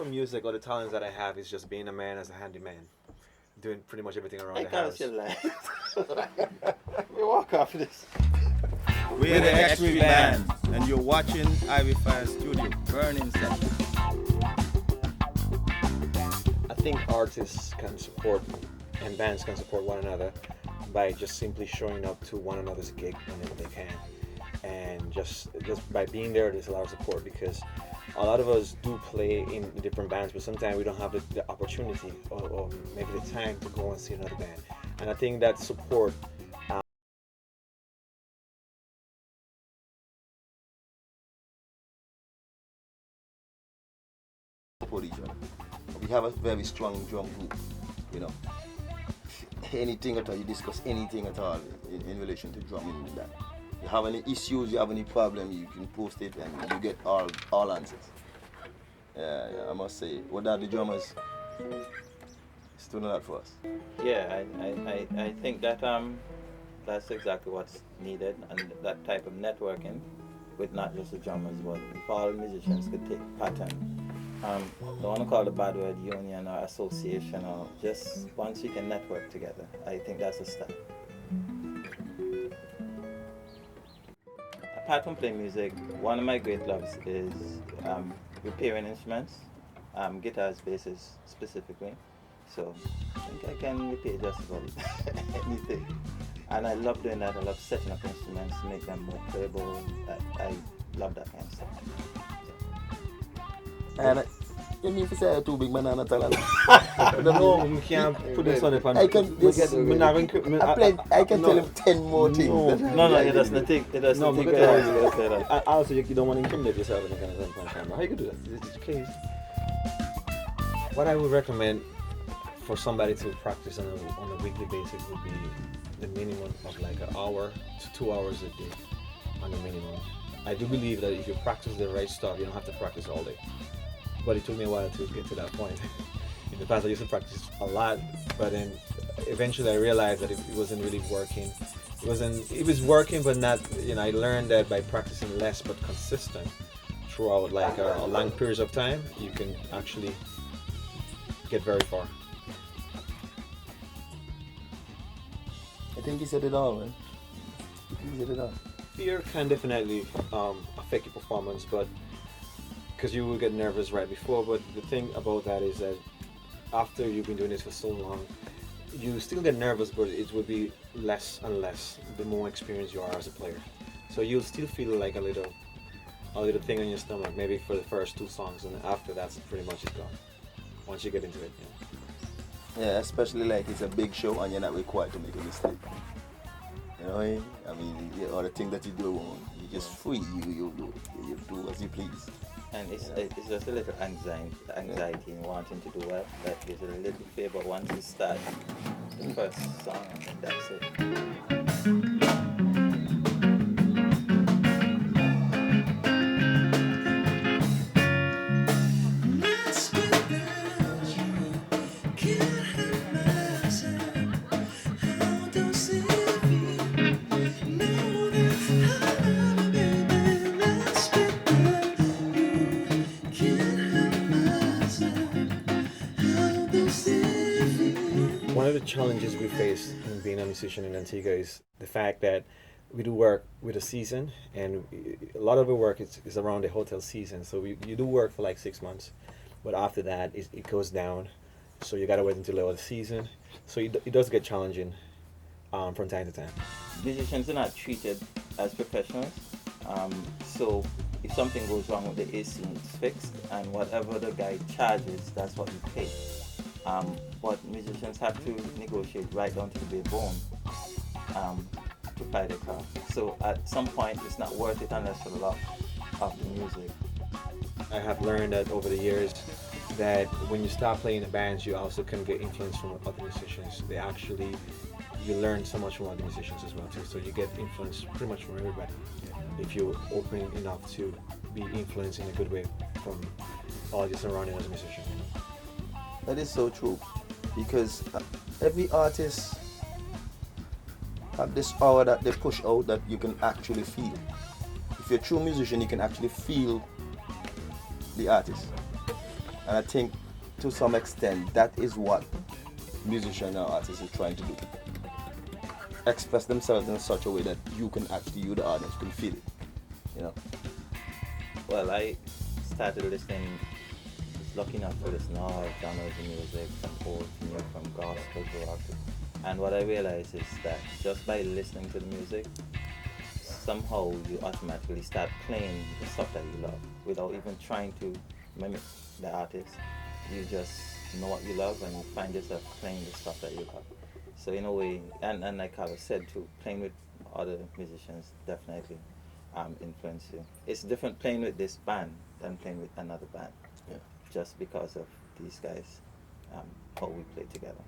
for music or the talents that I have is just being a man as a handyman, doing pretty much everything around I the can't house. see life. We walk off this. We're the X-3 band, and you're watching Irie Fire Studio, Burning Session. I think artists can support and bands can support one another by just simply showing up to one another's gig whenever they can, and just by being there, there's a lot of support because a lot of us do play in different bands, but sometimes we don't have the opportunity or maybe the time to go and see another band. And I think that support. Support each other. We have a very strong drum group, you know. Anything at all, you discuss anything at all in relation to drumming and that. You have any issues, you have any problem, you can post it and you get all answers. Yeah, I must say, without the drummers, it's doing a lot for us. Yeah, I think that that's exactly what's needed, and that type of networking with not just the drummers, but if all musicians could take pattern. Don't want to call it a bad word, union or association, or just once we can network together. I think that's a step. Apart from playing music, one of my great loves is repairing instruments, guitars, basses specifically. So I think I can repair just about anything. And I love doing that. I love setting up instruments to make them more playable. I love that kind of stuff. And you mean to say too big man and No, we can't put this on the panel. I can tell him 10 more things. No, it doesn't take. It doesn't No, take. because also you don't want to incriminate yourself in the kind of camera. How you could do that? It's case. What I would recommend for somebody to practice on a weekly basis would be the minimum of like an hour to 2 hours a day on the minimum. I do believe that if you practice the right stuff, you don't have to practice all day. But it took me a while to get to that point. In the past, I used to practice a lot, but then eventually I realized that it wasn't really working. It was working, but not. I learned that by practicing less but consistent throughout like a long periods of time, you can actually get very far. I think he said it all, man. He said it all. Fear can definitely affect your performance, but because you will get nervous right before. But the thing about that is that after you've been doing this for so long, you still get nervous, but it will be less and less the more experienced you are as a player. So you'll still feel like a little thing on your stomach, maybe for the first 2 songs, and after that's pretty much it's gone. Once you get into it, Yeah, especially like it's a big show and you're not required to make a mistake. You know what I mean? I mean, all the things that you do, you're just free. You do as you please. And it's just a little anxiety in wanting to do well. That gives it a little favor once you start the first song, and that's it. One of the challenges we face in being a musician in Antigua is the fact that we do work with a season, and a lot of the work is around the hotel season. So you do work for like 6 months, but after that it goes down. So you gotta wait until the other season. So it does get challenging from time to time. Musicians are not treated as professionals. So if something goes wrong with the AC, it's fixed, and whatever the guy charges, that's what we pay. But musicians have to negotiate right down to the bare bone to pay their craft. So at some point, it's not worth it unless for the love of the music. I have learned that over the years that when you start playing in bands, you also can get influence from other musicians. You learn so much from other musicians as well too. So you get influence pretty much from everybody if you're open enough to be influenced in a good way from all your surrounding as a musician. That is so true, because every artist have this aura that they push out that you can actually feel. If you're a true musician, you can actually feel the artist. And I think to some extent that is what musicians and artists are trying to do. Express themselves in such a way that you the audience, can feel it. You know? Well, I started listening, was lucky enough to listen to all genres of music, from old to new, from gospel to rock. And what I realized is that just by listening to the music, somehow you automatically start playing the stuff that you love without even trying to mimic the artist. You just know what you love and you find yourself playing the stuff that you love. So in a way, and like I said too, playing with other musicians definitely influence you. It's different playing with this band than playing with another band, Yeah. just because of these guys, how we play together.